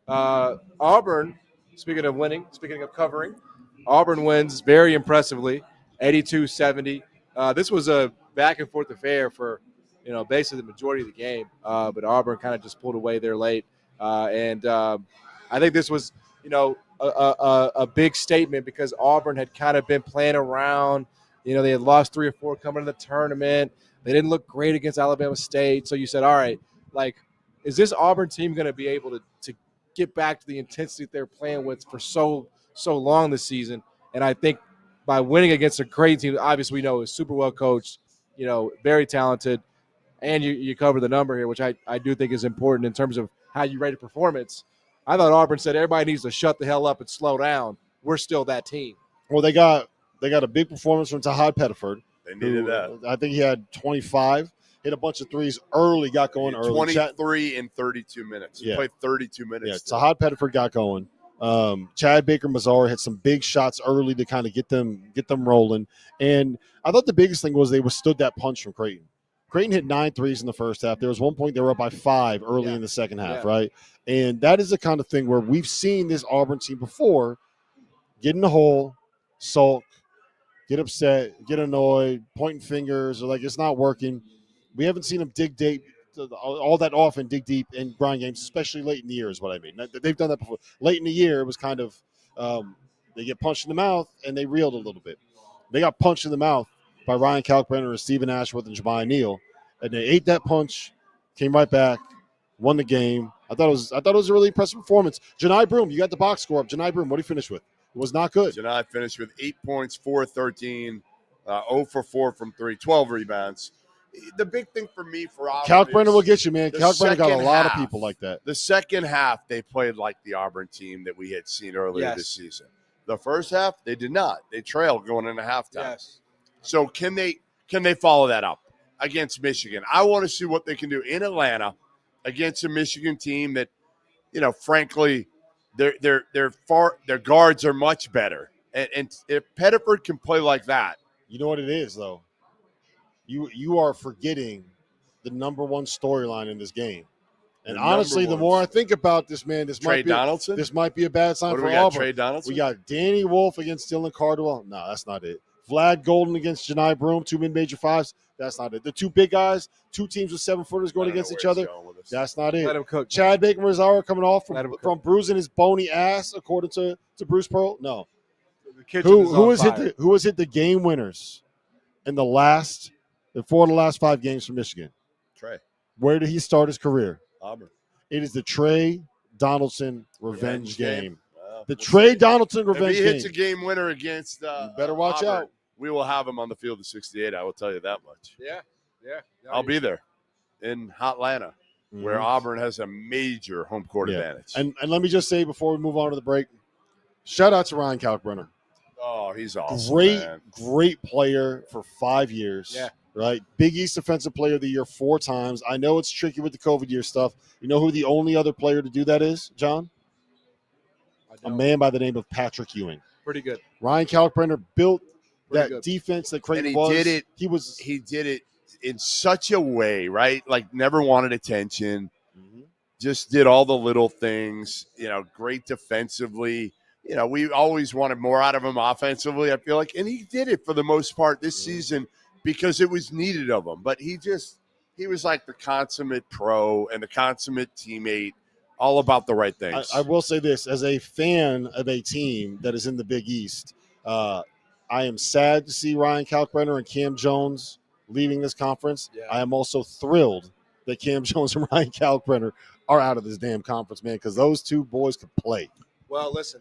Auburn, speaking of winning, speaking of covering, Auburn wins very impressively, 82-70. This was a back and forth affair for, basically the majority of the game. But Auburn kind of just pulled away there late, and I think this was, a big statement because Auburn had kind of been playing around. They had lost 3 or 4 coming to the tournament. They didn't look great against Alabama State. So you said, all right, is this Auburn team going to be able to get back to the intensity they're playing with for so long this season? And I think by winning against a great team, obviously we know is super well coached, very talented, and you cover the number here, which I do think is important in terms of how you rate a performance. I thought Auburn said everybody needs to shut the hell up and slow down. We're still that team. Well, they got a big performance from Tahad Pettiford. They needed that. I think he had 25, hit a bunch of threes early, got going early. 23 in 32 minutes. He played 32 minutes. Yeah, Tahad Pettiford got going. Chad Baker-Mazara hit some big shots early to kind of get them rolling. And I thought the biggest thing was they withstood that punch from Creighton. Creighton hit 9 threes in the first half. There was one point they were up by 5 early in the second half, right? And that is the kind of thing where we've seen this Auburn team before get in the hole, sulk, get upset, get annoyed, pointing fingers, or like it's not working. We haven't seen them dig deep all that often, dig deep in grind games, especially late in the year is what I mean. They've done that before. Late in the year, it was kind of they get punched in the mouth, and they reeled a little bit. They got punched in the mouth by Ryan Kalkbrenner and Stephen Ashworth and Jemiah Neal, and they ate that punch, came right back, won the game. I thought it was a really impressive performance. Janai Broom, you got the box score up. Janai Broom, what did he finish with? It was not good. Janai finished with 8 points, 4-13, 0 for 4 from 3, 12 rebounds. The big thing for me for Auburn, Kalkbrenner will get you, man. Kalkbrenner got a lot of people like that. The second half, they played like the Auburn team that we had seen earlier this season. The first half, they did not. They trailed going into halftime. Yes. So can they follow that up against Michigan? I want to see what they can do in Atlanta against a Michigan team that, frankly, their guards are much better. And if Pettiford can play like that, you know what it is though. You are forgetting the number one storyline in this game. And honestly, the more I think about this, man, this might be a bad sign for Auburn. Trey Donaldson? We got Danny Wolf against Dylan Cardwell. No, that's not it. Vlad Golden against Janai Broom, 2 mid-major fives. That's not it. The 2 big guys, 2 teams with 7-footers going against each other. That's not it. Let him cook. Chad Baker-Mazara coming off from bruising his bony ass, according to Bruce Pearl. No. Who has hit the game winners in the 4 of the last 5 games for Michigan? Trey. Where did he start his career? Auburn. It is the Trey Donaldson revenge game. The Trey Donaldson revenge game. If he hits a game winner against you better watch Auburn, out. We will have him on the field of 68. I will tell you that much. Yeah. I'll be there in Hotlanta, where Auburn has a major home court advantage. And let me just say before we move on to the break, shout out to Ryan Kalkbrenner. Oh, he's awesome. Great player for 5 years. Yeah. Right? Big East Defensive Player of the Year 4 times. I know it's tricky with the COVID year stuff. You know who the only other player to do that is, John? A man by the name of Patrick Ewing. Pretty good. Ryan Kalkbrenner built that defense that Creighton was. He did it in such a way, right? Like never wanted attention. Just did all the little things, great defensively. We always wanted more out of him offensively, I feel like. And he did it for the most part this season because it was needed of him. But he was like the consummate pro and the consummate teammate, all about the right things. I will say this, as a fan of a team that is in the Big East, I am sad to see Ryan Kalkbrenner and Cam Jones leaving this conference. Yeah. I am also thrilled that Cam Jones and Ryan Kalkbrenner are out of this damn conference, man, because those 2 boys could play. Well, listen,